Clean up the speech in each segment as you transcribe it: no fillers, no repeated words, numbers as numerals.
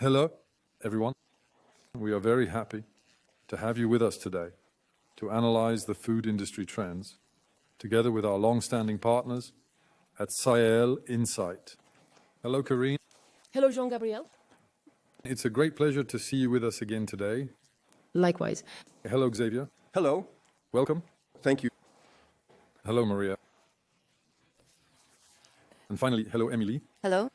Hello, everyone. We are very happy to have you with us today to analyze the food industry trends, together with our long-standing partners at SIAL Insights. Hello, Karin. Hello, Jean-Gabriel. It's a great pleasure to see you with us again today. Likewise. Hello, Xavier. Hello. Welcome. Thank you. Hello, Maria. And finally, hello, Emily. Hello.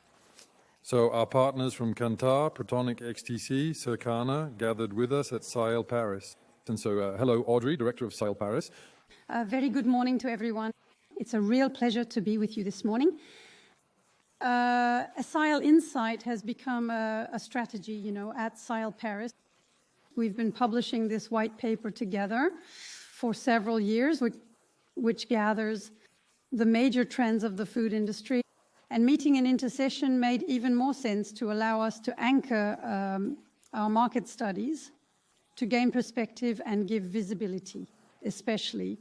So our partners from Kantar, ProtéinesXTC, Circana, gathered with us at SIAL Paris. And so, hello, Audrey, Director of SIAL Paris. Very good morning to everyone. It's a real pleasure to be with you this morning. SIAL Insight has become a strategy, at SIAL Paris. We've been publishing this white paper together for several years, which gathers the major trends of the food industry. And meeting an intercession made even more sense to allow us to anchor our market studies, to gain perspective and give visibility, especially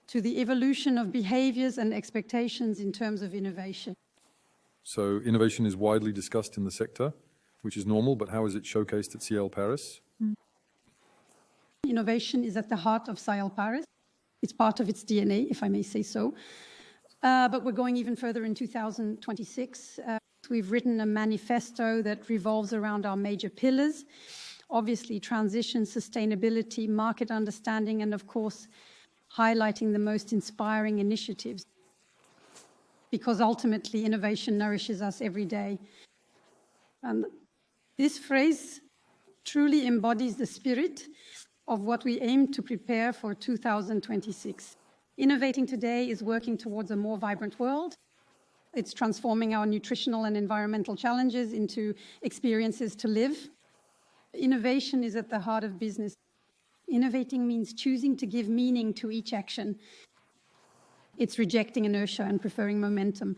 to the evolution of behaviors and expectations in terms of innovation. So innovation is widely discussed in the sector, which is normal, but how is it showcased at SIAL Paris? Innovation is at the heart of SIAL Paris. It's part of its DNA, if I may say so. But we're going even further in 2026. We've written a manifesto that revolves around our major pillars, obviously transition, sustainability, market understanding, and of course, highlighting the most inspiring initiatives. Because ultimately, innovation nourishes us every day. And this phrase truly embodies the spirit of what we aim to prepare for 2026. Innovating today is working towards a more vibrant world. It's transforming our nutritional and environmental challenges into experiences to live. Innovation is at the heart of business. Innovating means choosing to give meaning to each action. It's rejecting inertia and preferring momentum.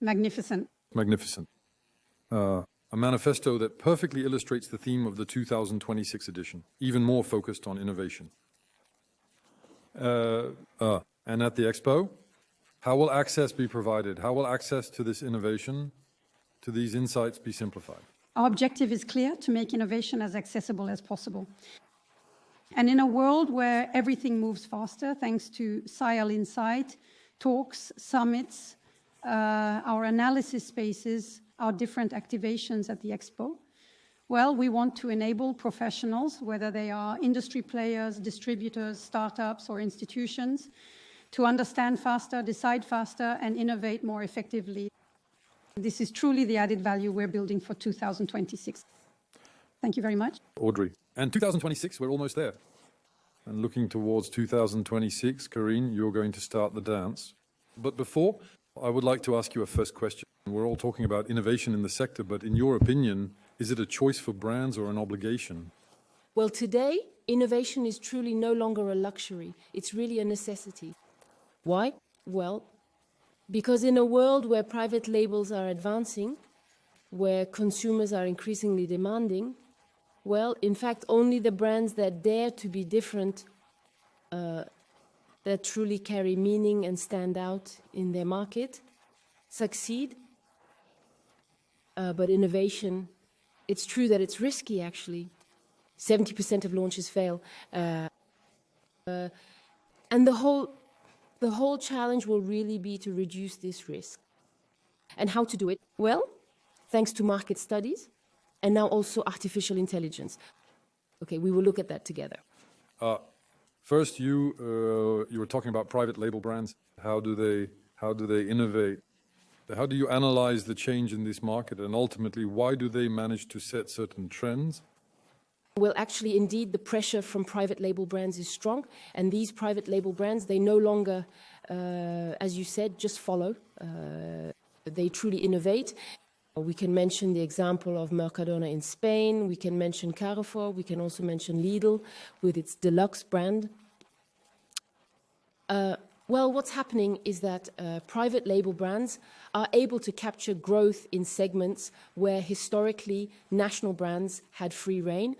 Magnificent. Magnificent. A manifesto that perfectly illustrates the theme of the 2026 edition, even more focused on innovation. And at the Expo, how will access be provided? How will access to this innovation, to these insights be simplified? Our objective is clear: to make innovation as accessible as possible. And in a world where everything moves faster, thanks to SIAL Insight, talks, summits, our analysis spaces, our different activations at the Expo, well, we want to enable professionals, whether they are industry players, distributors, startups, or institutions, to understand faster, decide faster, and innovate more effectively. This is truly the added value we're building for 2026. Thank you very much. Audrey. And 2026, we're almost there. And looking towards 2026, Karin, you're going to start the dance. But before, I would like to ask you a first question. We're all talking about innovation in the sector, but in your opinion, is it a choice for brands or an obligation? Well, today, innovation is truly no longer a luxury. It's really a necessity. Why? Well, because in a world where private labels are advancing, where consumers are increasingly demanding, well, in fact, only the brands that dare to be different, that truly carry meaning and stand out in their market, succeed. But innovation, it's true that it's risky, actually. 70% of launches fail. And the whole challenge will really be to reduce this risk. And how to do it? Well, thanks to market studies, and now also artificial intelligence. Okay, we will look at that together. First, you were talking about private label brands. How do they innovate? How do you analyze the change in this market, and ultimately, why do they manage to set certain trends? Well, actually, indeed, the pressure from private label brands is strong, and these private label brands, they no longer, as you said, just follow. They truly innovate. We can mention the example of Mercadona in Spain. We can mention Carrefour. We can also mention Lidl with its Deluxe brand. Well, what's happening is that private label brands are able to capture growth in segments where historically national brands had free rein.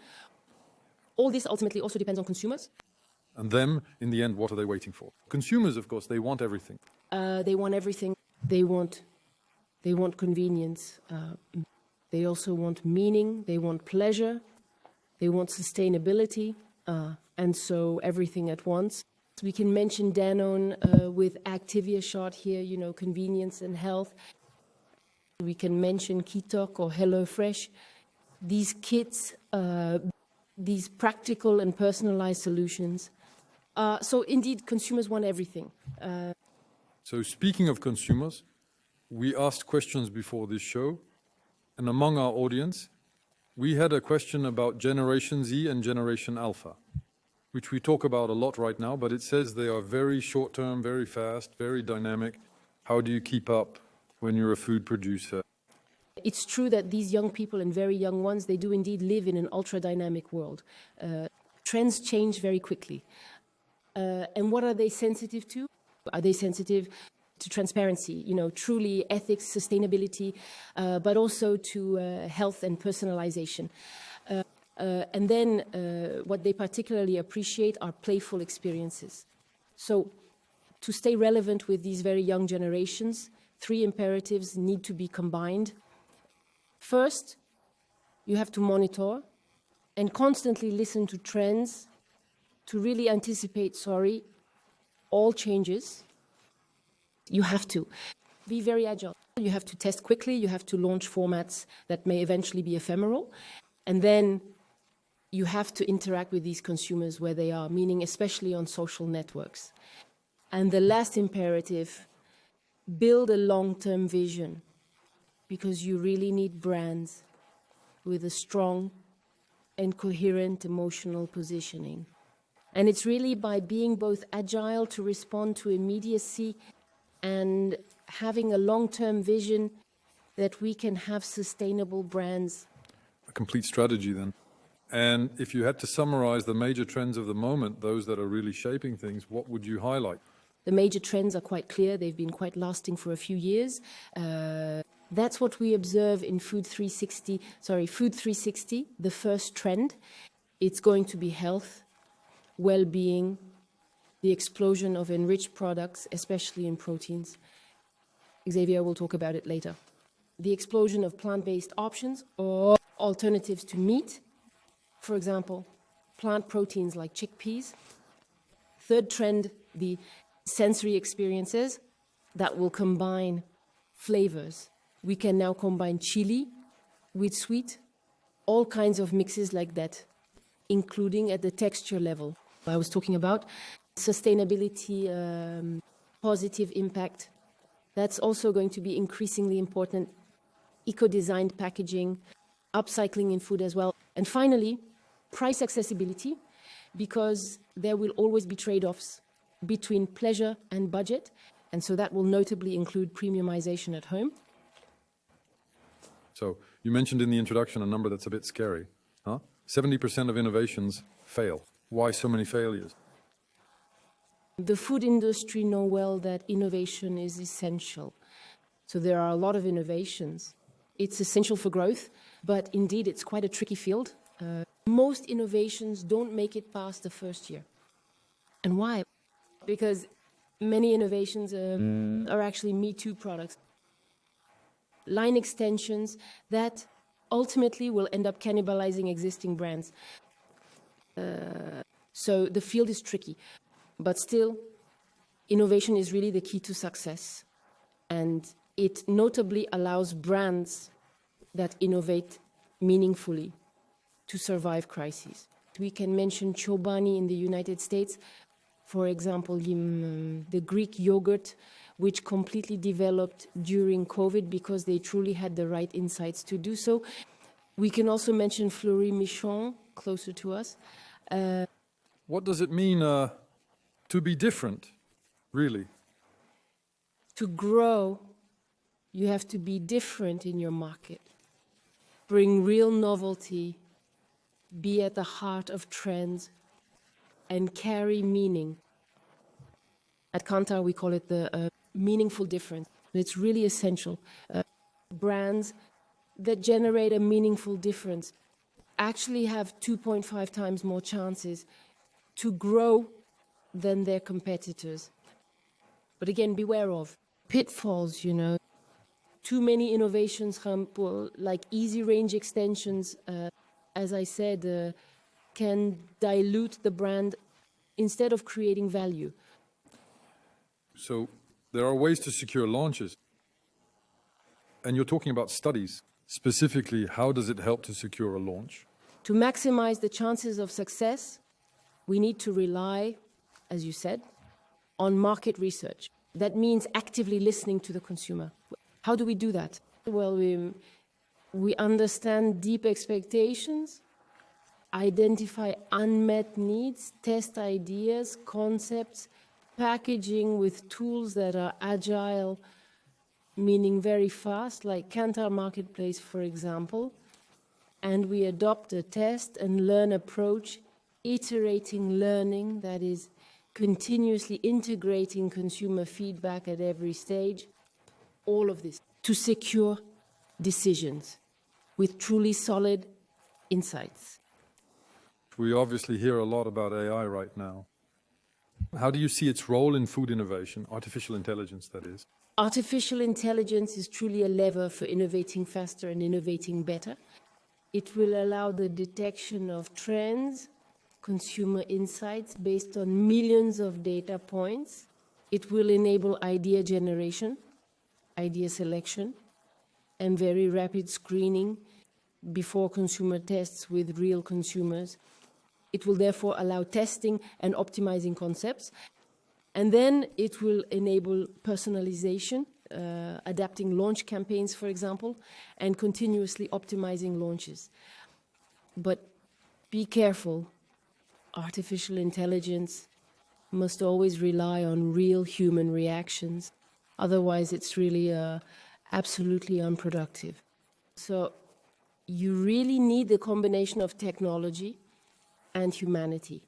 All this ultimately also depends on consumers. And them, in the end, what are they waiting for? Consumers, of course, they want everything. They want everything. They want convenience. They also want meaning, they want pleasure, they want sustainability, and so everything at once. We can mention Danone with Activia shot here, you know, convenience and health. We can mention Kitok or HelloFresh. These kits, these practical and personalized solutions. So indeed, consumers want everything. So speaking of consumers, we asked questions before this show, and among our audience, we had a question about Generation Z and Generation Alpha, which we talk about a lot right now, but it says they are very short-term, very fast, very dynamic. How do you keep up when you're a food producer? It's true that these young people and very young ones, they do indeed live in an ultra-dynamic world. Trends change very quickly. And what are they sensitive to? Are they sensitive to transparency, you know, truly ethics, sustainability, but also to health and personalization? And then what they particularly appreciate are playful experiences. So to stay relevant with these very young generations, 3 imperatives need to be combined. First, you have to monitor and constantly listen to trends to really anticipate, all changes. You have to be very agile. You have to test quickly. You have to launch formats that may eventually be ephemeral. And then you have to interact with these consumers where they are, meaning especially on social networks. And the last imperative, build a long-term vision, because you really need brands with a strong and coherent emotional positioning. And it's really by being both agile to respond to immediacy and having a long-term vision that we can have sustainable brands. A complete strategy then. And if you had to summarize the major trends of the moment, those that are really shaping things, what would you highlight? The major trends are quite clear. They've been quite lasting for a few years. That's what we observe in Food 360, the first trend. It's going to be health, well-being, the explosion of enriched products, especially in proteins. Xavier will talk about it later. The explosion of plant-based options or alternatives to meat. For example, plant proteins like chickpeas. Third trend, the sensory experiences that will combine flavors. We can now combine chili with sweet, all kinds of mixes like that, including at the texture level. I was talking about sustainability, positive impact. That's also going to be increasingly important. Eco-designed packaging, upcycling in food as well. And finally, price accessibility, because there will always be trade-offs between pleasure and budget. And so that will notably include premiumization at home. So you mentioned in the introduction a number that's a bit scary. 70% of innovations fail. Why so many failures? The food industry know well that innovation is essential. So there are a lot of innovations. It's essential for growth, but indeed it's quite a tricky field. Most innovations don't make it past the first year. And why? Because many innovations are actually Me Too products. Line extensions that ultimately will end up cannibalizing existing brands. So the field is tricky, but still, innovation is really the key to success. And it notably allows brands that innovate meaningfully to survive crises. We can mention Chobani in the United States, for example, the Greek yogurt, which completely developed during COVID because they truly had the right insights to do so. We can also mention Fleury Michon, closer to us. What does it mean to be different, really? To grow, you have to be different in your market. Bring real novelty, be at the heart of trends, and carry meaning. At Kantar, we call it the meaningful difference. It's really essential. Brands that generate a meaningful difference actually have 2.5 times more chances to grow than their competitors. But again, beware of pitfalls, too many innovations, like easy range extensions, as I said, can dilute the brand instead of creating value. So there are ways to secure launches. And you're talking about studies. Specifically, how does it help to secure a launch? To maximize the chances of success, we need to rely, as you said, on market research. That means actively listening to the consumer. How do we do that? Well, we understand deep expectations, identify unmet needs, test ideas, concepts, packaging with tools that are agile, meaning very fast, like Kantar Marketplace, for example. And we adopt a test and learn approach, iterating learning, that is continuously integrating consumer feedback at every stage. All of this to secure decisions with truly solid insights. We obviously hear a lot about AI right now. How do you see its role in food innovation, artificial intelligence, that is? Artificial intelligence is truly a lever for innovating faster and innovating better. It will allow the detection of trends, consumer insights based on millions of data points. It will enable idea generation, idea selection, and very rapid screening before consumer tests with real consumers. It will therefore allow testing and optimizing concepts. And then it will enable personalization, adapting launch campaigns, for example, and continuously optimizing launches. But be careful. Artificial intelligence must always rely on real human reactions. Otherwise, it's really absolutely unproductive. So you really need the combination of technology and humanity.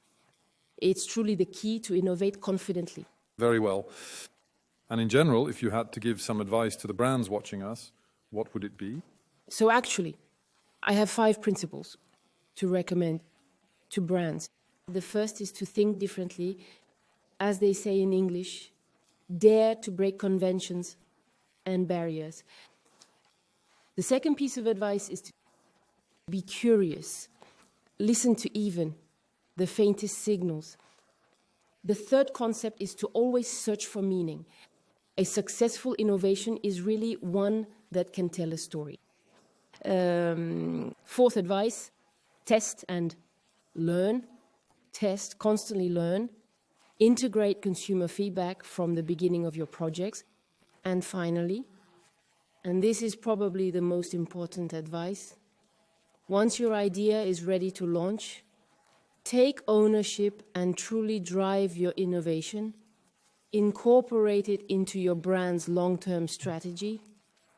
It's truly the key to innovate confidently. Very well. And in general, if you had to give some advice to the brands watching us, what would it be? So actually, I have 5 principles to recommend to brands. The first is to think differently. As they say in English, dare to break conventions and barriers. The second piece of advice is to be curious. Listen to even the faintest signals. The third concept is to always search for meaning. A successful innovation is really one that can tell a story. Fourth advice, test and learn. Test, constantly learn. Integrate consumer feedback from the beginning of your projects. And finally, and this is probably the most important advice, once your idea is ready to launch, take ownership and truly drive your innovation. Incorporate it into your brand's long-term strategy.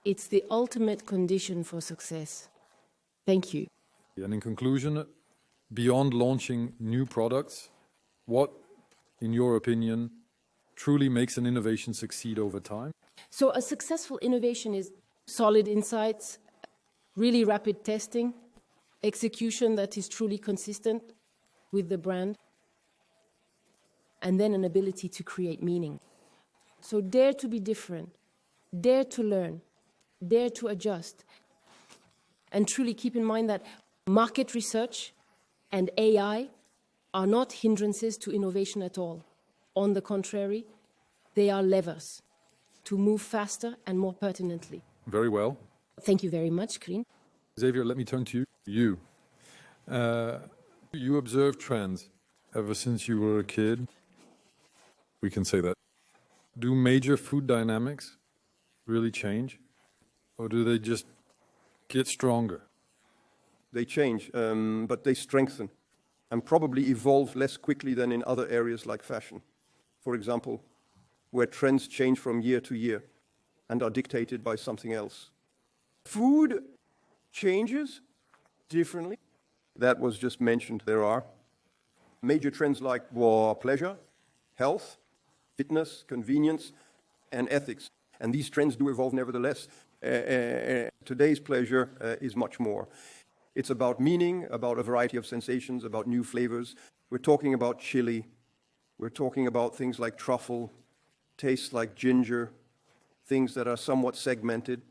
It's the ultimate condition for success. Thank you. And in conclusion, beyond launching new products, what, in your opinion, truly makes an innovation succeed over time? So a successful innovation is solid insights, really rapid testing, execution that is truly consistent with the brand, and then an ability to create meaning. So dare to be different, dare to learn, dare to adjust, and truly keep in mind that market research and AI are not hindrances to innovation at all. On the contrary, they are levers to move faster and more pertinently. Very well. Thank you very much, Karin. Xavier, let me turn to you. You observe trends ever since you were a kid. We can say that. Do major food dynamics really change? Or do they just get stronger? They change, but they strengthen and probably evolve less quickly than in other areas like fashion. For example, where trends change from year to year and are dictated by something else. Food changes differently. That was just mentioned. There are major trends like pleasure, health, fitness, convenience, and ethics. And these trends do evolve nevertheless. Today's pleasure is much more. It's about meaning, about a variety of sensations, about new flavors. We're talking about chili. We're talking about things like truffle, tastes like ginger, things that are somewhat segmented.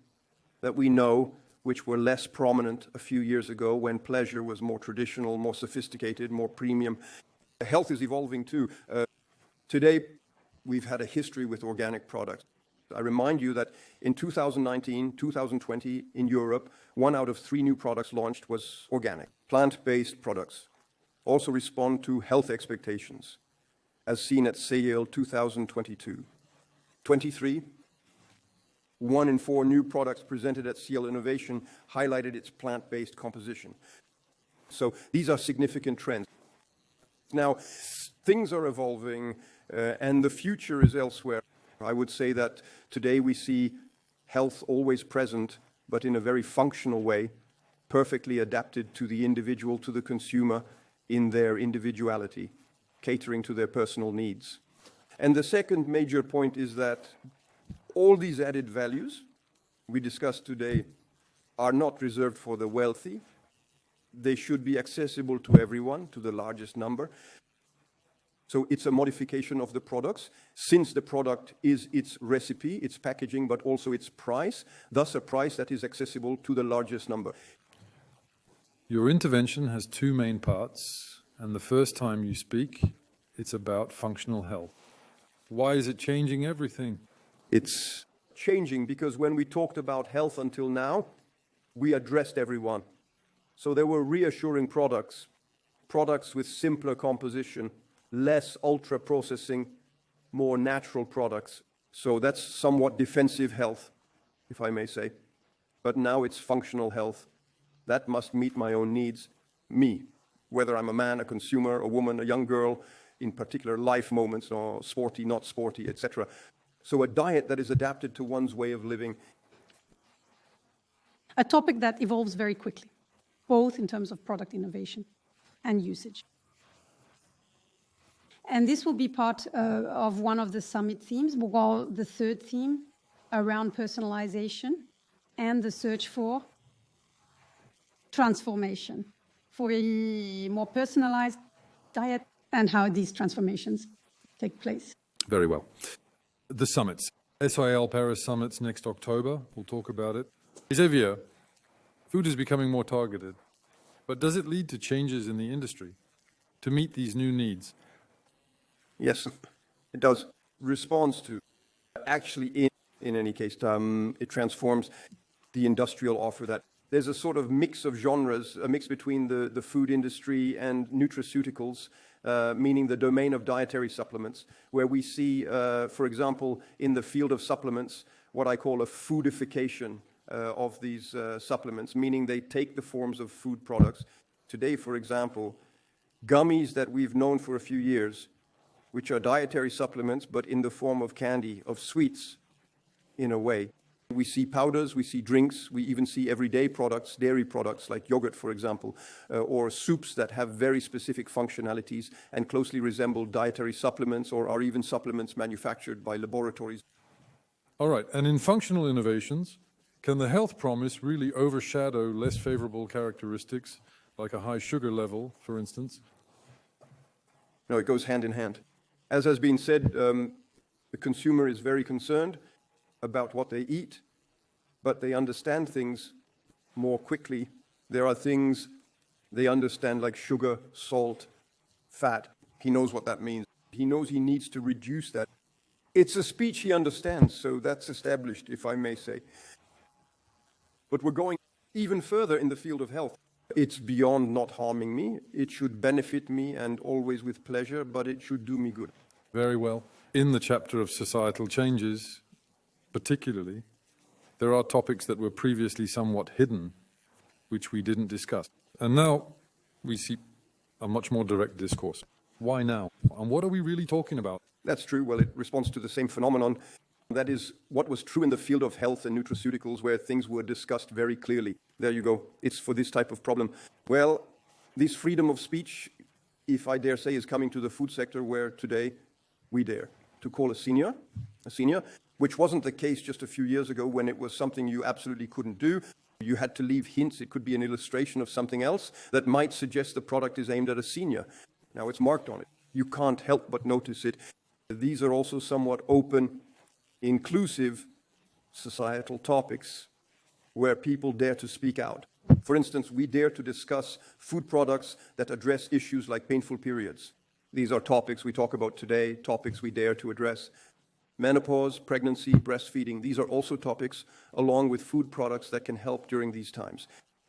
that we know, which were less prominent a few years ago when pleasure was more traditional, more sophisticated, more premium. Health is evolving too. Today, we've had a history with organic products. I remind you that in 2019, 2020, in Europe, 1 out of 3 new products launched was organic. Plant-based products also respond to health expectations, as seen at SIAL 2022. 23, 1 in 4 new products presented at SIAL Innovation highlighted its plant-based composition. So these are significant trends. Now, things are evolving, and the future is elsewhere. I would say that today we see health always present, but in a very functional way, perfectly adapted to the individual, to the consumer, in their individuality, catering to their personal needs. And the second major point is that all these added values we discussed today are not reserved for the wealthy. They should be accessible to everyone, to the largest number. So it's a modification of the products, since the product is its recipe, its packaging, but also its price, thus a price that is accessible to the largest number. Your intervention has 2 main parts, and the first time you speak, it's about functional health. Why is it changing everything? It's changing because when we talked about health until now, we addressed everyone. So there were reassuring products, products with simpler composition, less ultra-processing, more natural products. So that's somewhat defensive health, if I may say. But now it's functional health. That must meet my own needs, me, whether I'm a man, a consumer, a woman, a young girl, in particular life moments, or sporty, not sporty, etc. So a diet that is adapted to one's way of living. A topic that evolves very quickly, both in terms of product innovation and usage. And this will be part of one of the summit themes, while the third theme around personalization and the search for transformation, for a more personalized diet and how these transformations take place. Very well. The summits. SIAL Paris summits next October. We'll talk about it. Xavier, food is becoming more targeted, but does it lead to changes in the industry to meet these new needs? Yes, it does. Responds to. Actually, in any case, it transforms the industrial offer. That there's a sort of mix of genres, a mix between the food industry and nutraceuticals, meaning the domain of dietary supplements, where we see, for example, in the field of supplements, what I call a foodification of these supplements, meaning they take the forms of food products. Today, for example, gummies that we've known for a few years, which are dietary supplements, but in the form of candy, of sweets, in a way. We see powders, we see drinks, we even see everyday products, dairy products like yogurt, for example, or soups that have very specific functionalities and closely resemble dietary supplements or are even supplements manufactured by laboratories. All right, and in functional innovations, can the health promise really overshadow less favorable characteristics, like a high sugar level, for instance? No, it goes hand in hand. As has been said, the consumer is very concerned about what they eat, but they understand things more quickly. There are things they understand like sugar, salt, fat. He knows what that means. He knows he needs to reduce that. It's a speech he understands, so that's established, if I may say. But we're going even further in the field of health. It's beyond not harming me. It should benefit me and always with pleasure, but it should do me good. Very well. In the chapter of societal changes, particularly, there are topics that were previously somewhat hidden, which we didn't discuss. And now we see a much more direct discourse. Why now? And what are we really talking about? That's true. Well, it responds to the same phenomenon. That is what was true in the field of health and nutraceuticals, where things were discussed very clearly. There you go. It's for this type of problem. Well, this freedom of speech, if I dare say, is coming to the food sector, where today we dare to call a senior, which wasn't the case just a few years ago when it was something you absolutely couldn't do. You had to leave hints. It could be an illustration of something else that might suggest the product is aimed at a senior. Now it's marked on it. You can't help but notice it. These are also somewhat open, inclusive societal topics. where people dare to speak out. For instance, we dare to discuss food products that address issues like painful periods. These are topics we talk about today, topics we dare to address. Menopause, pregnancy, breastfeeding, these are also topics, along with food products that can help during these times.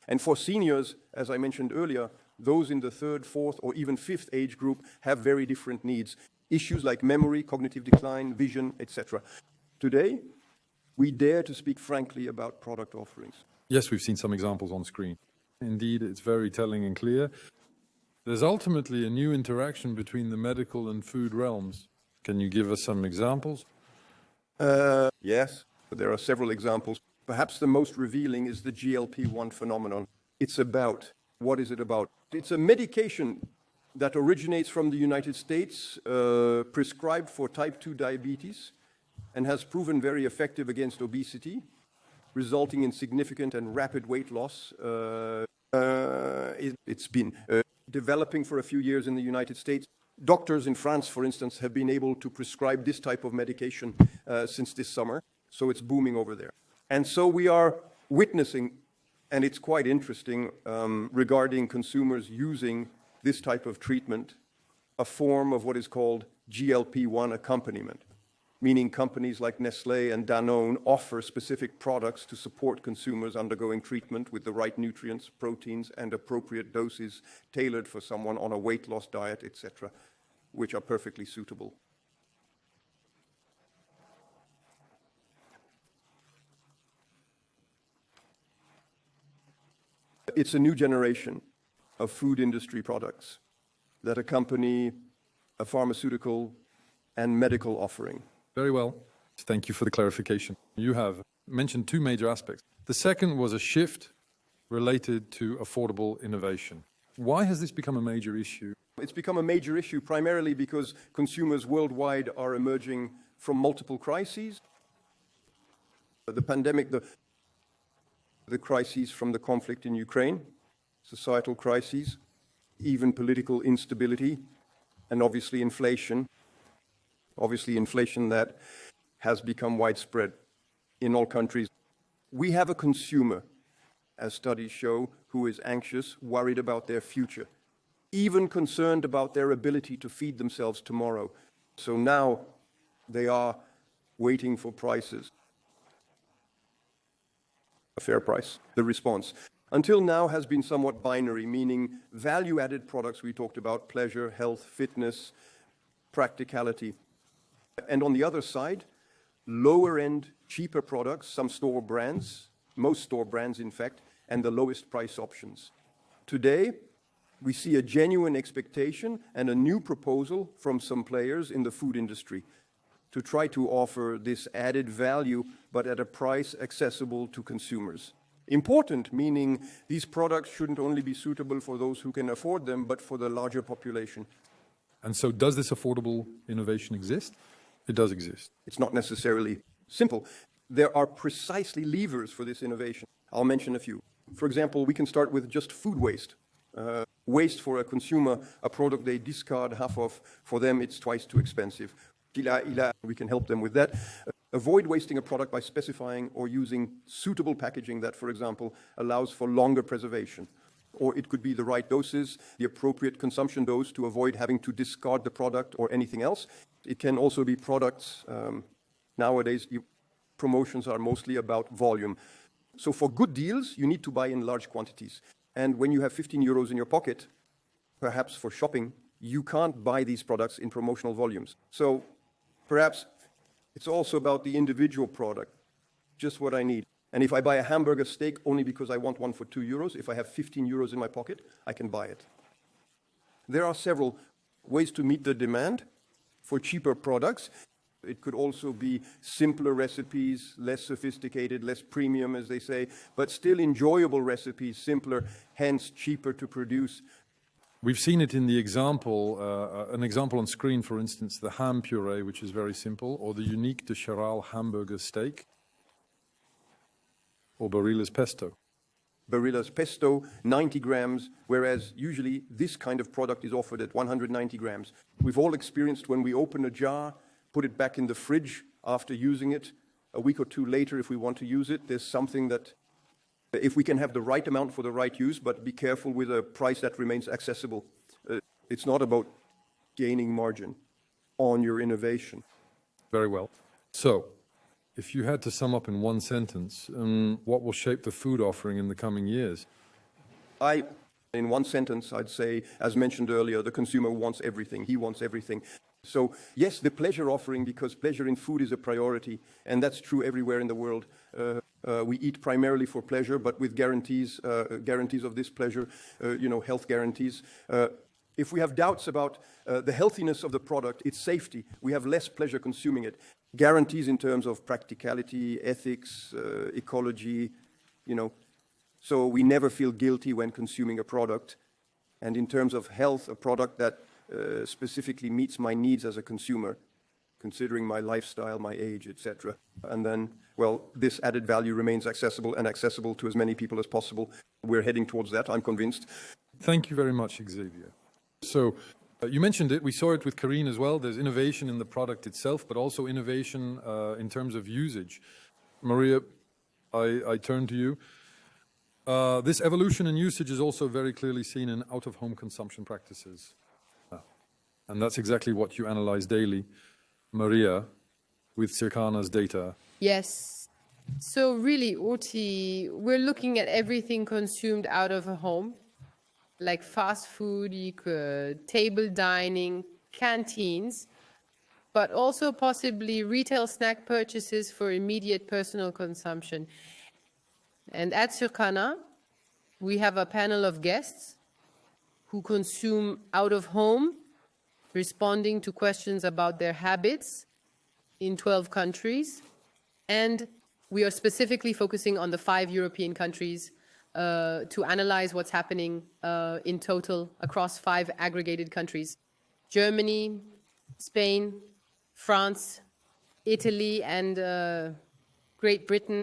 And for seniors, as I mentioned earlier, those in the third, fourth, or even fifth age group have very different needs. Issues like memory, cognitive decline, vision, etc. Today, we dare to speak frankly about product offerings. Yes, we've seen some examples on screen. Indeed, it's very telling and clear. There's ultimately a new interaction between the medical and food realms. Can you give us some examples? Yes, there are several examples. Perhaps the most revealing is the GLP-1 phenomenon. It's about, what is it about? It's a medication that originates from the United States, prescribed for type 2 diabetes, and has proven very effective against obesity, resulting in significant and rapid weight loss. It's been developing for a few years in the United States. Doctors in France, for instance, have been able to prescribe this type of medication since this summer, so it's booming over there. And so we are witnessing, and it's quite interesting, regarding consumers using this type of treatment, a form of what is called GLP-1 accompaniment, meaning companies like Nestlé and Danone offer specific products to support consumers undergoing treatment with the right nutrients, proteins, and appropriate doses tailored for someone on a weight loss diet, etc., which are perfectly suitable. It's a new generation of food industry products that accompany a pharmaceutical and medical offering. Very well. Thank you for the clarification. You have mentioned two major aspects. The second was a shift related to affordable innovation. Why has this become a major issue? It's become a major issue primarily because consumers worldwide are emerging from multiple crises. The pandemic, the crises from the conflict in Ukraine, societal crises, even political instability, and obviously inflation. Obviously inflation that has become widespread in all countries. We have a consumer, as studies show, who is anxious, worried about their future, even concerned about their ability to feed themselves tomorrow. So now they are waiting for prices. A fair price, the response. Until now has been somewhat binary, meaning value-added products we talked about, pleasure, health, fitness, practicality. And on the other side, lower-end, cheaper products, some store brands, most store brands in fact, and the lowest price options. Today, we see a genuine expectation and a new proposal from some players in the food industry to try to offer this added value, but at a price accessible to consumers. Important, meaning these products shouldn't only be suitable for those who can afford them, but for the larger population. And so does this affordable innovation exist? It does exist. It's not necessarily simple. There are precisely levers for this innovation. I'll mention a few. For example, we can start with just food waste. Waste for a consumer, a product they discard half of, for them it's twice too expensive. We can help them with that. Avoid wasting a product by specifying or using suitable packaging that, for example, allows for longer preservation. Or it could be the right doses, the appropriate consumption dose to avoid having to discard the product or anything else. It can also be products. Nowadays, promotions are mostly about volume. So for good deals, you need to buy in large quantities. And when you have 15 euros in your pocket, perhaps for shopping, you can't buy these products in promotional volumes. So perhaps it's also about the individual product, just what I need. And if I buy a hamburger steak only because I want one for 2 euros, if I have 15 euros in my pocket, I can buy it. There are several ways to meet the demand for cheaper products. It could also be simpler recipes, less sophisticated, less premium, as they say, but still enjoyable recipes, simpler, hence cheaper to produce. We've seen it in the example, an example on screen, for instance, the ham puree, which is very simple, or the unique de Charal hamburger steak, or Barilla's pesto. Barilla's pesto, 90 grams, whereas usually this kind of product is offered at 190 grams. We've all experienced when we open a jar, put it back in the fridge after using it, a week or two later if we want to use it, there's something that If we can have the right amount for the right use, but be careful with a price that remains accessible. It's not about gaining margin on your innovation. Very well. So, if you had to sum up in one sentence, what will shape the food offering in the coming years? In one sentence, I'd say, as mentioned earlier, the consumer wants everything. He wants everything. So, yes, the pleasure offering, because pleasure in food is a priority, and that's true everywhere in the world. We eat primarily for pleasure, but with guarantees of this pleasure, health guarantees. If we have doubts about the healthiness of the product, its safety, we have less pleasure consuming it. Guarantees in terms of practicality, ethics, ecology, So we never feel guilty when consuming a product. And in terms of health, a product that specifically meets my needs as a consumer, considering my lifestyle, my age, etc. And then, this added value remains accessible and accessible to as many people as possible. We're heading towards that, I'm convinced. Thank you very much, Xavier. So, you mentioned it, we saw it with Karin as well. There's innovation in the product itself, but also innovation in terms of usage. Maria, I turn to you. This evolution in usage is also very clearly seen in out-of-home consumption practices. And that's exactly what you analyze daily, Maria, with Circana's data. Yes. So really, Audrey, we're looking at everything consumed out of a home, like fast food, table dining, canteens, but also possibly retail snack purchases for immediate personal consumption. And at Circana, we have a panel of guests who consume out of home, responding to questions about their habits in 12 countries. And we are specifically focusing on the 5 European countries to analyze what's happening in total across 5 aggregated countries: Germany, Spain, France, Italy, and Great Britain.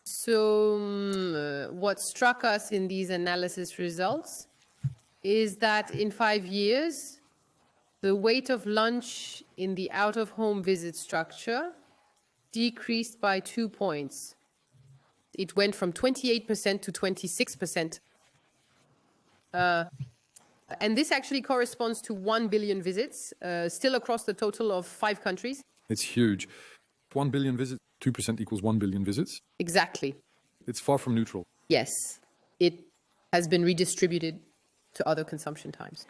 So what struck us in these analysis results is that in 5 years, the weight of lunch in the out-of-home visit structure decreased by 2 points. It went from 28% to 26%. And this actually corresponds to 1 billion visits, still across the total of 5 countries. It's huge. 1 billion visits, 2% equals 1 billion visits. Exactly. It's far from neutral. Yes. It has been redistributed to other consumption times.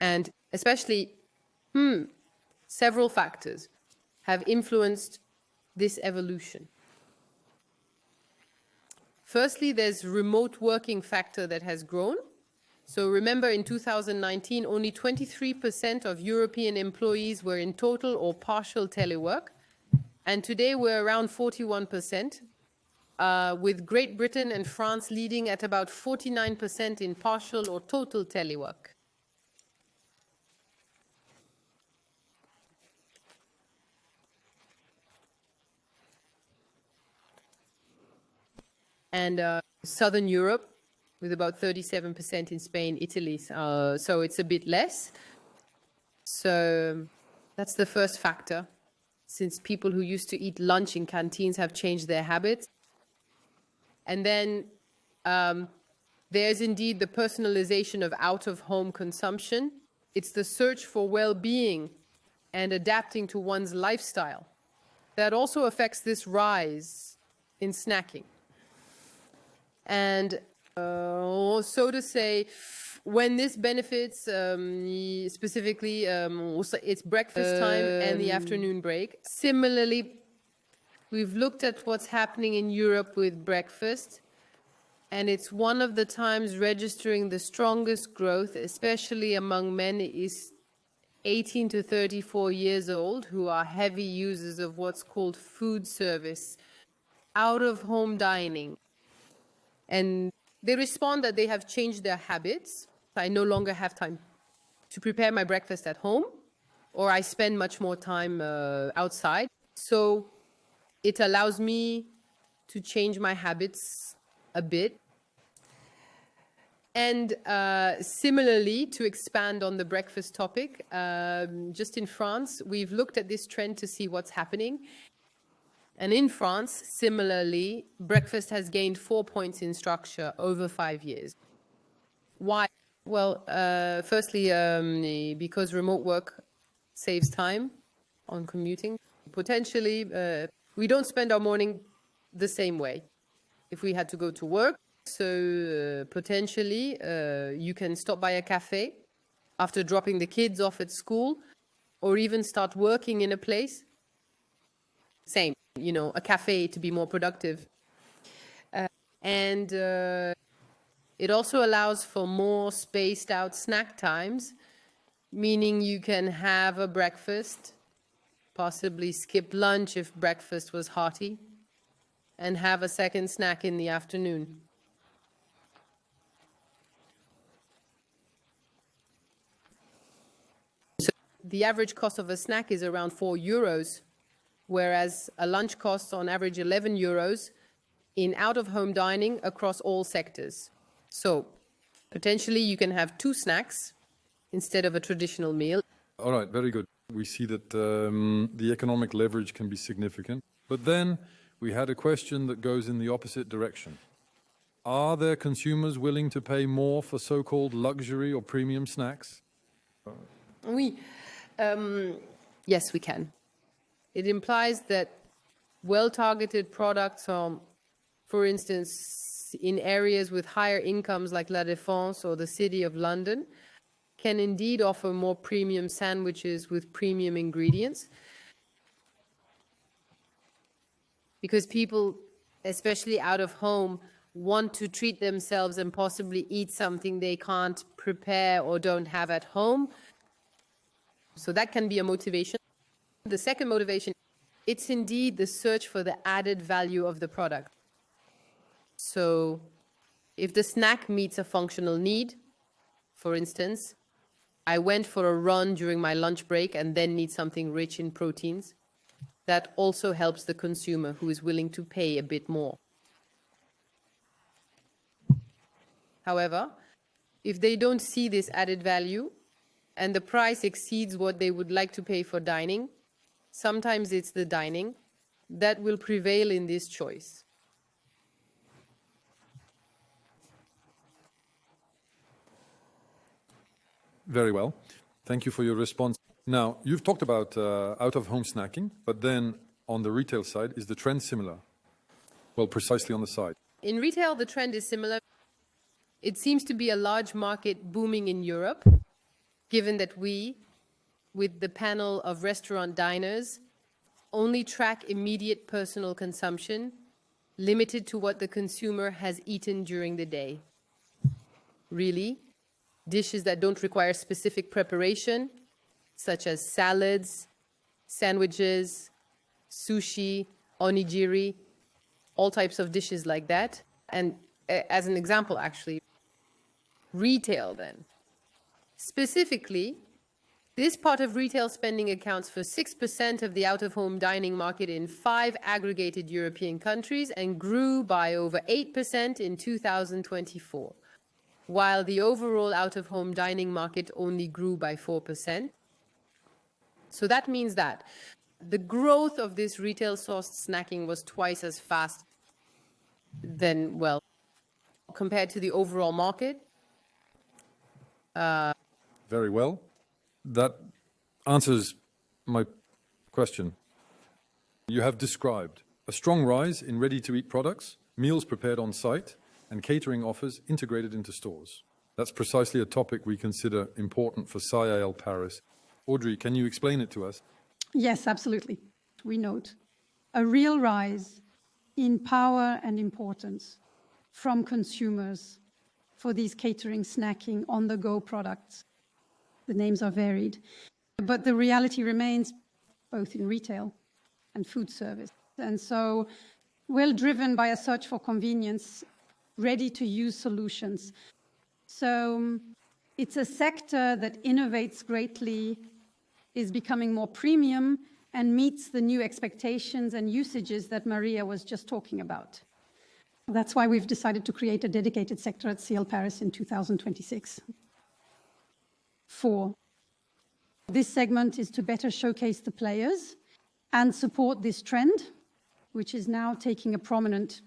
And especially, several factors have influenced this evolution. Firstly, there's remote working factor that has grown. So remember, in 2019, only 23% of European employees were in total or partial telework. And today we're around 41%, with Great Britain and France leading at about 49% in partial or total telework. And Southern Europe, with about 37% in Spain, Italy, so it's a bit less. So that's the first factor, since people who used to eat lunch in canteens have changed their habits. And then there's indeed the personalization of out-of-home consumption. It's the search for well-being and adapting to one's lifestyle that also affects this rise in snacking. And so to say, when this benefits, specifically, it's breakfast time and the afternoon break. Similarly, we've looked at what's happening in Europe with breakfast, and it's one of the times registering the strongest growth, especially among men, is 18 to 34 years old, who are heavy users of what's called food service, out-of-home dining. And they respond that they have changed their habits. I no longer have time to prepare my breakfast at home, or I spend much more time outside. So it allows me to change my habits a bit. And similarly, to expand on the breakfast topic, just in France, we've looked at this trend to see what's happening. And in France, similarly, breakfast has gained 4 points in structure over 5 years. Why? Well, firstly, because remote work saves time on commuting. Potentially, we don't spend our morning the same way if we had to go to work. So potentially, you can stop by a cafe after dropping the kids off at school, or even start working in a place. Same, a cafe to be more productive. And it also allows for more spaced out snack times, meaning you can have a breakfast, possibly skip lunch if breakfast was hearty, and have a second snack in the afternoon. So the average cost of a snack is around 4 euros, whereas a lunch costs on average 11 euros in out-of-home dining across all sectors. So potentially you can have 2 snacks instead of a traditional meal. All right, very good. We see that the economic leverage can be significant. But then we had a question that goes in the opposite direction. Are there consumers willing to pay more for so-called luxury or premium snacks? Oui. Yes, we can. It implies that well-targeted products, for instance, in areas with higher incomes like La Défense or the City of London, can indeed offer more premium sandwiches with premium ingredients. Because people, especially out of home, want to treat themselves and possibly eat something they can't prepare or don't have at home. So that can be a motivation. The second motivation, it's indeed the search for the added value of the product. So if the snack meets a functional need, for instance, I went for a run during my lunch break and then need something rich in proteins, that also helps the consumer who is willing to pay a bit more. However, if they don't see this added value and the price exceeds what they would like to pay for dining, sometimes it's the dining that will prevail in this choice. Very well. Thank you for your response. Now, you've talked about out-of-home snacking, but then on the retail side, is the trend similar? Well, precisely on the side. In retail, the trend is similar. It seems to be a large market booming in Europe, given that we, with the panel of restaurant diners, only track immediate personal consumption, limited to what the consumer has eaten during the day. Really, dishes that don't require specific preparation, such as salads, sandwiches, sushi, onigiri, all types of dishes like that. And as an example, actually, retail then. Specifically, this part of retail spending accounts for 6% of the out-of-home dining market in 5 aggregated European countries and grew by over 8% in 2024, while the overall out-of-home dining market only grew by 4%. So that means that the growth of this retail-sourced snacking was twice as fast than, well, compared to the overall market. Very well. That answers my question. You have described a strong rise in ready-to-eat products, meals prepared on site, and catering offers integrated into stores. That's precisely a topic we consider important for SIAL Paris. Audrey, can you explain it to us? Yes, absolutely. We note a real rise in power and importance from consumers for these catering, snacking, on-the-go products. The names are varied, but the reality remains both in retail and food service. And so, well driven by a search for convenience, ready-to-use solutions. So it's a sector that innovates greatly, is becoming more premium, and meets the new expectations and usages that Maria was just talking about. That's why we've decided to create a dedicated sector at SIAL Paris in 2026. 4. This segment is to better showcase the players and support this trend which is now taking a prominent,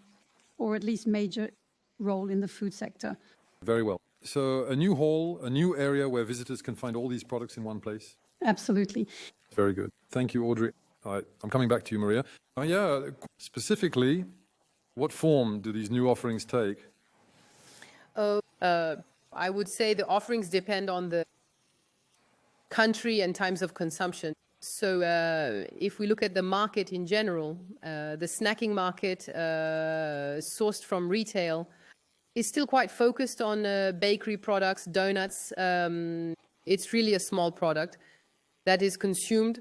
or at least major, role in the food sector. Very well. So a new hall, a new area where visitors can find all these products in one place. Absolutely. Very good. Thank you, Audrey. I'm coming back to you, Maria. Yeah, specifically, what form do these new offerings take? I would say the offerings depend on the country and times of consumption. So if we look at the market in general, the snacking market sourced from retail is still quite focused on bakery products, donuts. It's really a small product that is consumed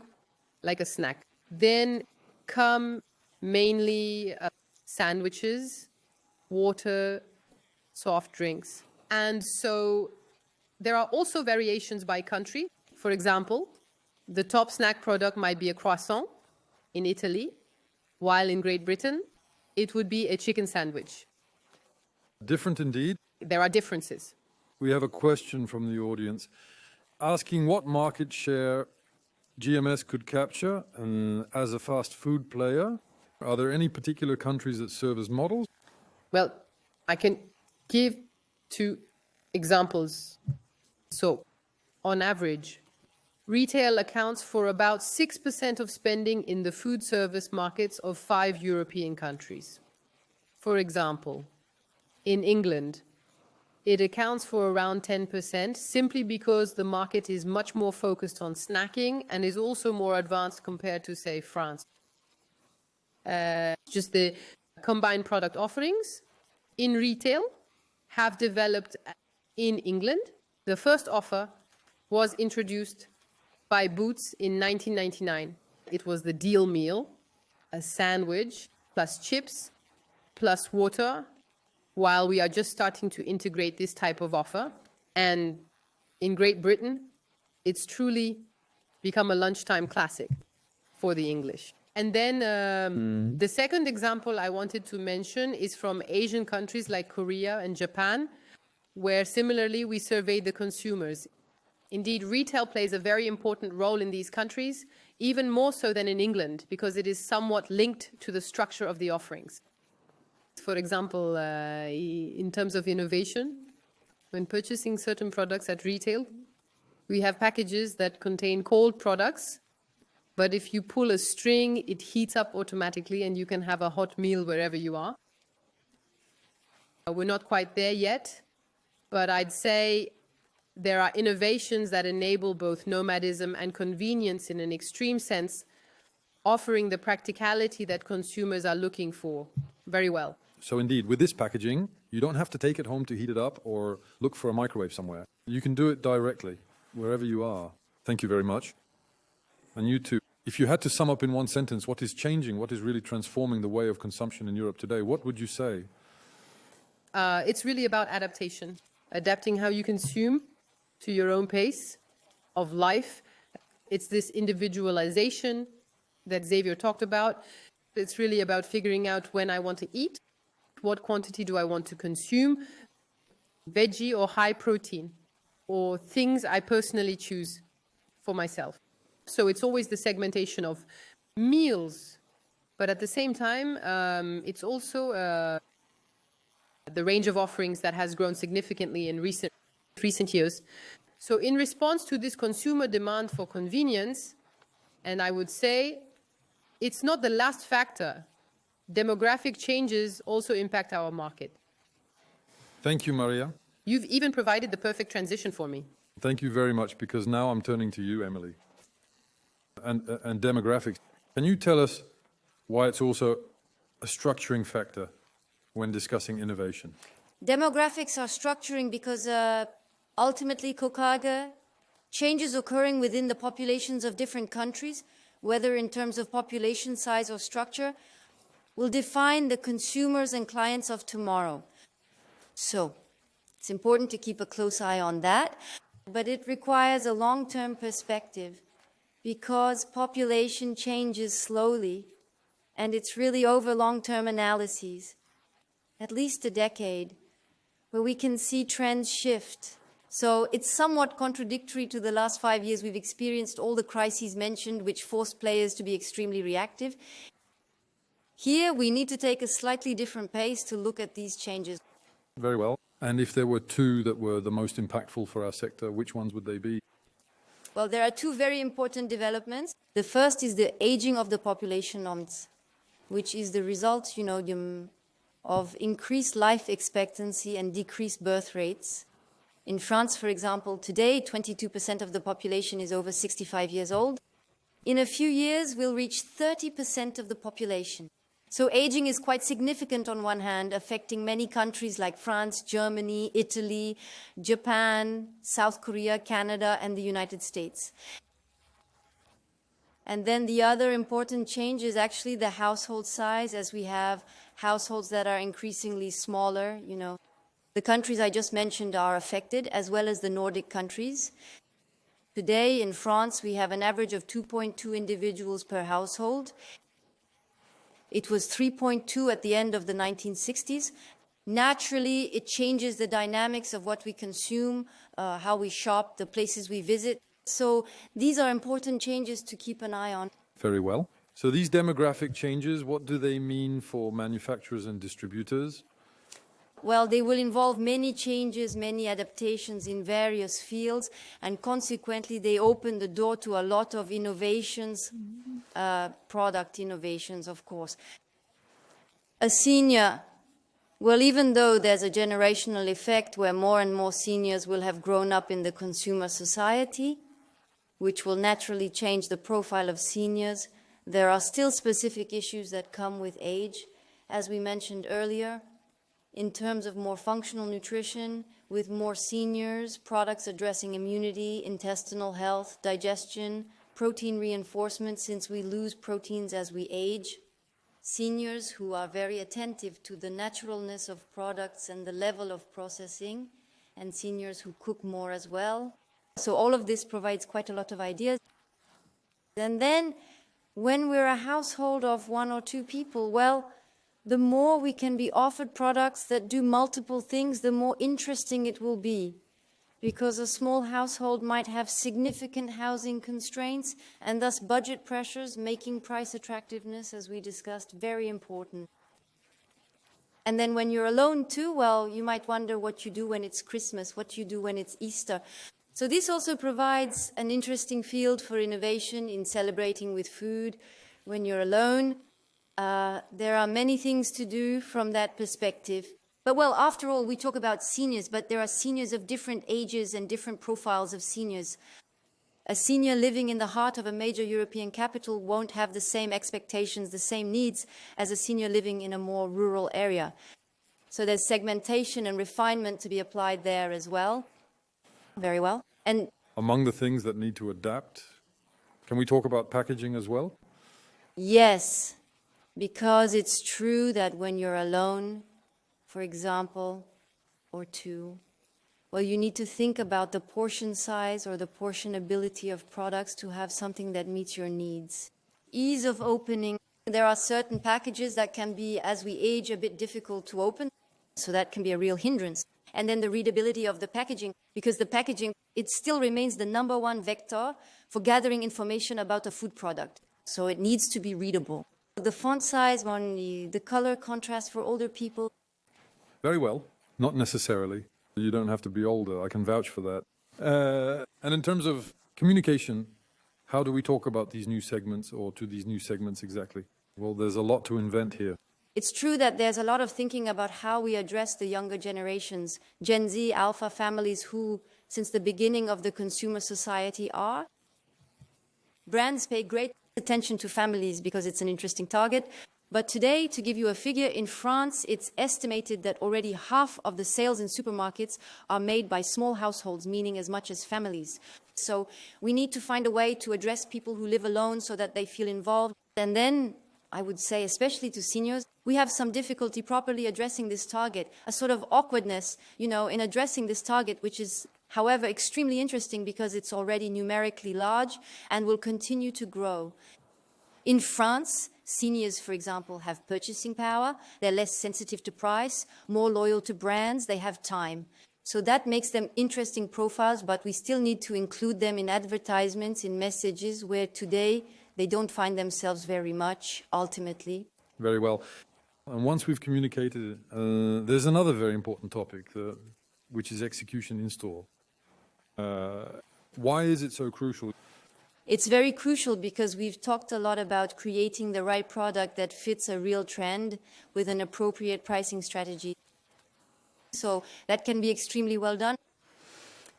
like a snack. Then come mainly sandwiches, water, soft drinks. And so there are also variations by country. For example, the top snack product might be a croissant in Italy, while in Great Britain, it would be a chicken sandwich. Different indeed. There are differences. We have a question from the audience asking what market share GMS could capture as a fast food player. Are there any particular countries that serve as models? Well, I can give 2 examples. So, on average, retail accounts for about 6% of spending in the food service markets of 5 European countries. For example, in England, it accounts for around 10% simply because the market is much more focused on snacking and is also more advanced compared to, say, France. Just the combined product offerings in retail have developed in England. The first offer was introduced by Boots in 1999. It was the deal meal, a sandwich plus chips plus water, while we are just starting to integrate this type of offer. And in Great Britain, it's truly become a lunchtime classic for the English. And then the second example I wanted to mention is from Asian countries like Korea and Japan, where similarly we surveyed the consumers. Indeed, retail plays a very important role in these countries, even more so than in England, because it is somewhat linked to the structure of the offerings. For example, in terms of innovation, when purchasing certain products at retail, we have packages that contain cold products, but if you pull a string, it heats up automatically and you can have a hot meal wherever you are. We're not quite there yet, but I'd say there are innovations that enable both nomadism and convenience in an extreme sense, offering the practicality that consumers are looking for very well. So indeed, with this packaging, you don't have to take it home to heat it up or look for a microwave somewhere. You can do it directly, wherever you are. Thank you very much. And you too. If you had to sum up in one sentence what is changing, what is really transforming the way of consumption in Europe today, what would you say? It's really about adaptation, adapting how you consume to your own pace of life. It's this individualization that Xavier talked about. It's really about figuring out when I want to eat, what quantity do I want to consume, veggie or high protein, or things I personally choose for myself. So it's always the segmentation of meals, but at the same time, it's also the range of offerings that has grown significantly in recent years. So in response to this consumer demand for convenience, and I would say it's not the last factor, demographic changes also impact our market. Thank you, Maria. You've even provided the perfect transition for me. Thank you very much, because now I'm turning to you, Emily. And demographics. Can you tell us why it's also a structuring factor when discussing innovation? Demographics are structuring because ultimately COCAGA changes occurring within the populations of different countries, whether in terms of population size or structure, will define the consumers and clients of tomorrow. So it's important to keep a close eye on that, but it requires a long-term perspective because population changes slowly, and it's really over long-term analyses, at least a decade, where we can see trends shift. So it's somewhat contradictory to the last 5 years. We've experienced all the crises mentioned, which forced players to be extremely reactive. Here, we need to take a slightly different pace to look at these changes. Very well. And if there were two that were the most impactful for our sector, which ones would they be? Well, there are two very important developments. The first is the aging of the population, which is the result, of increased life expectancy and decreased birth rates. In France, for example, today, 22% of the population is over 65 years old. In a few years, we'll reach 30% of the population. So aging is quite significant on one hand, affecting many countries like France, Germany, Italy, Japan, South Korea, Canada, and the United States. And then the other important change is actually the household size, as we have households that are increasingly smaller. The countries I just mentioned are affected, as well as the Nordic countries. Today in France, we have an average of 2.2 individuals per household. It was 3.2 at the end of the 1960s. Naturally, it changes the dynamics of what we consume, how we shop, the places we visit. So these are important changes to keep an eye on. Very well. So these demographic changes, what do they mean for manufacturers and distributors? Well, they will involve many changes, many adaptations in various fields, and consequently, they open the door to a lot of innovations, product innovations, of course. A senior, well, even though there's a generational effect where more and more seniors will have grown up in the consumer society, which will naturally change the profile of seniors, there are still specific issues that come with age, as we mentioned earlier. In terms of more functional nutrition, with more seniors, products addressing immunity, intestinal health, digestion, protein reinforcement, since we lose proteins as we age. Seniors who are very attentive to the naturalness of products and the level of processing, and seniors who cook more as well. So all of this provides quite a lot of ideas. And then, when we're a household of one or two people, well, the more we can be offered products that do multiple things, the more interesting it will be. Because a small household might have significant housing constraints and thus budget pressures, making price attractiveness, as we discussed, very important. And then when you're alone too, well, you might wonder what you do when it's Christmas, what you do when it's Easter. So this also provides an interesting field for innovation in celebrating with food when you're alone. There are many things to do from that perspective. But well, after all, we talk about seniors, but there are seniors of different ages and different profiles of seniors. A senior living in the heart of a major European capital won't have the same expectations, the same needs as a senior living in a more rural area. So there's segmentation and refinement to be applied there as well. Very well. And Among the things that need to adapt, can we talk about packaging as well? yes, because it's true that when you're alone, for example, or two, well, you need to think about the portion size or the portionability of products to have something that meets your needs. Ease of opening. There are certain packages that can be, as we age, a bit difficult to open, so that can be a real hindrance. And then the readability of the packaging, because the packaging, it still remains the number one vector for gathering information about a food product. So it needs to be readable. The font size, the color contrast for older people. Very well. Not necessarily. You don't have to be older. I can vouch for that. And in terms of communication, how do we talk about these new segments or to these new segments exactly? Well, there's a lot to invent here. It's true that there's a lot of thinking about how we address the younger generations, Gen Z, Alpha families who, since the beginning of the consumer society are. Brands pay great attention to families because it's an interesting target. But today, to give you a figure, in France, it's estimated that already half of the sales in supermarkets are made by small households, meaning as much as families. So we need to find a way to address people who live alone so that they feel involved. And then, I would say, especially to seniors, we have some difficulty properly addressing this target, a sort of awkwardness, in addressing this target, which is, however, extremely interesting because it's already numerically large and will continue to grow. In France, seniors, for example, have purchasing power, they're less sensitive to price, more loyal to brands, they have time. So that makes them interesting profiles, but we still need to include them in advertisements, in messages, where today they don't find themselves very much, ultimately. Very well. And once we've communicated, there's another very important topic, which is execution in store. Why is it so crucial? It's very crucial because we've talked a lot about creating the right product that fits a real trend with an appropriate pricing strategy. So that can be extremely well done.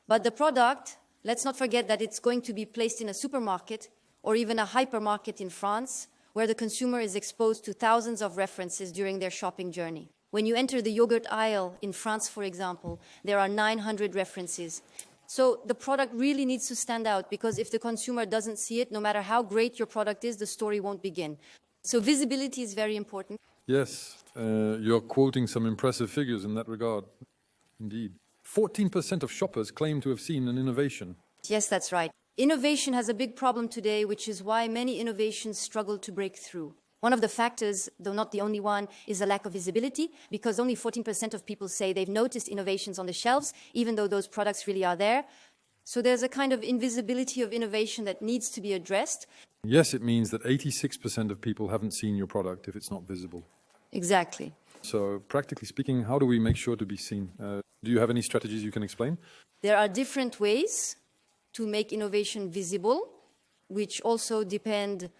But the product, let's not forget that it's going to be placed in a supermarket or even a hypermarket in France, where the consumer is exposed to thousands of references during their shopping journey. When you enter the yogurt aisle in France, for example, there are 900 references. So the product really needs to stand out, because if the consumer doesn't see it, no matter how great your product is, the story won't begin. So visibility is very important. Yes, you're quoting some impressive figures in that regard. Indeed. 14% of shoppers claim to have seen an innovation. Yes, that's right. Innovation has a big problem today, which is why many innovations struggle to break through. One of the factors, though not the only one, is a lack of visibility, because only 14% of people say they've noticed innovations on the shelves, even though those products really are there. So there's a kind of invisibility of innovation that needs to be addressed. Yes, it means that 86% of people haven't seen your product if it's not visible. Exactly. So practically speaking, how do we make sure to be seen? Do you have any strategies you can explain? There are different ways to make innovation visible, which also depend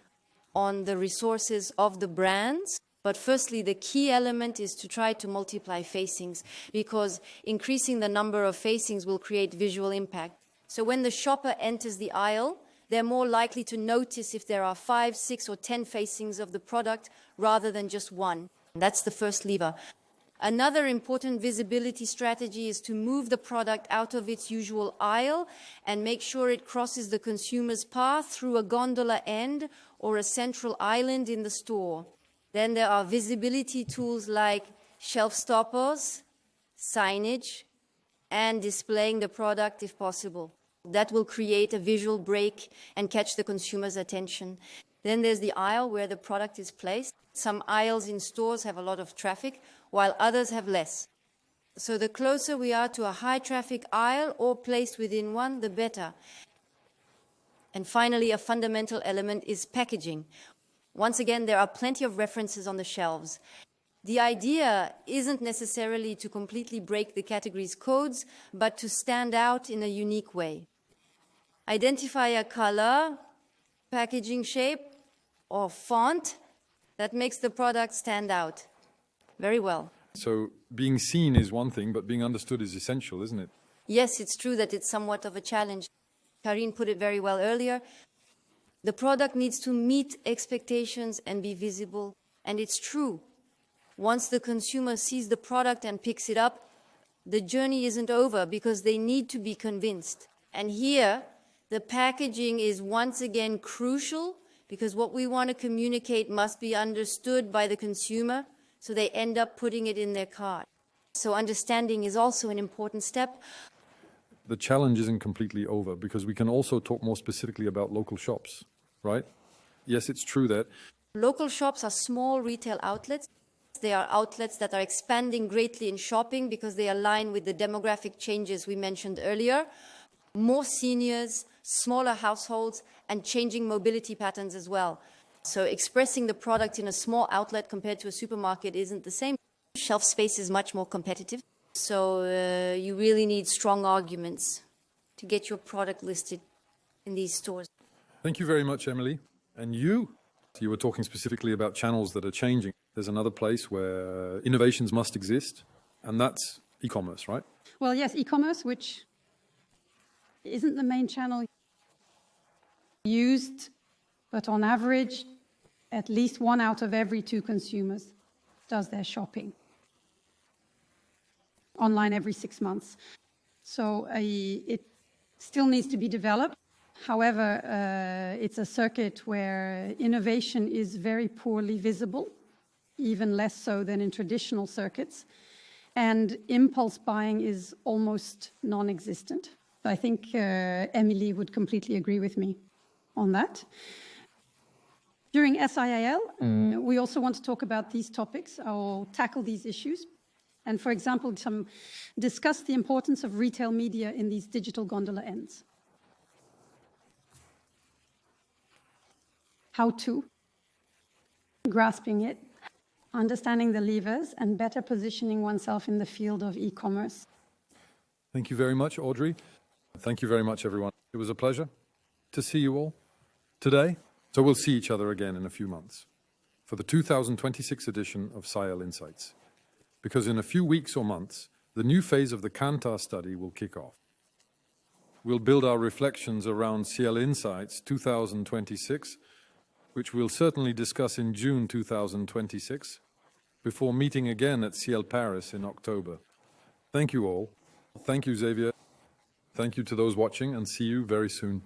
on the resources of the brands. But firstly, the key element is to try to multiply facings, because increasing the number of facings will create visual impact. So when the shopper enters the aisle, they're more likely to notice if there are 5, 6, or 10 facings of the product rather than just one. That's the first lever. Another important visibility strategy is to move the product out of its usual aisle and make sure it crosses the consumer's path through a gondola end or a central island in the store. Then there are visibility tools like shelf stoppers, signage, and displaying the product if possible. That will create a visual break and catch the consumer's attention. Then there's the aisle where the product is placed. Some aisles in stores have a lot of traffic, while others have less. So the closer we are to a high-traffic aisle or placed within one, the better. And finally, a fundamental element is packaging. Once again, there are plenty of references on the shelves. The idea isn't necessarily to completely break the category's codes, but to stand out in a unique way. Identify a color, packaging shape, or font that makes the product stand out. Very well. So being seen is one thing, but being understood is essential, isn't it? Yes, it's true that it's somewhat of a challenge. Karin put it very well earlier. The product needs to meet expectations and be visible. And it's true. Once the consumer sees the product and picks it up, the journey isn't over, because they need to be convinced. And here, the packaging is once again crucial, because what we want to communicate must be understood by the consumer, so they end up putting it in their cart. So understanding is also an important step. The challenge isn't completely over, because we can also talk more specifically about local shops, right? Yes, it's true that Local shops are small retail outlets. They are outlets that are expanding greatly in shopping because they align with the demographic changes we mentioned earlier. More seniors, smaller households, and changing mobility patterns as well. So expressing the product in a small outlet compared to a supermarket isn't the same. Shelf space is much more competitive. So you really need strong arguments to get your product listed in these stores. Thank you very much, Emily. And you were talking specifically about channels that are changing. There's another place where innovations must exist, and that's e-commerce, right? Well, yes, e-commerce, which isn't the main channel used, but on average, at least 1 out of every 2 consumers does their shopping online every 6 months. So it still needs to be developed. However, it's a circuit where innovation is very poorly visible, even less so than in traditional circuits. And impulse buying is almost non-existent. I think Emily would completely agree with me on that. During SIAL, we also want to talk about these topics or tackle these issues. And for example, discuss the importance of retail media in these digital gondola ends. How to, grasping it, understanding the levers, and better positioning oneself in the field of e-commerce. Thank you very much, Audrey. Thank you very much, everyone. It was a pleasure to see you all today. So we'll see each other again in a few months for the 2026 edition of SIAL Insights. Because in a few weeks or months, the new phase of the Kantar study will kick off. We'll build our reflections around SIAL Insights 2026, which we'll certainly discuss in June 2026, before meeting again at SIAL Paris in October. Thank you all. Thank you, Xavier. Thank you to those watching, and see you very soon.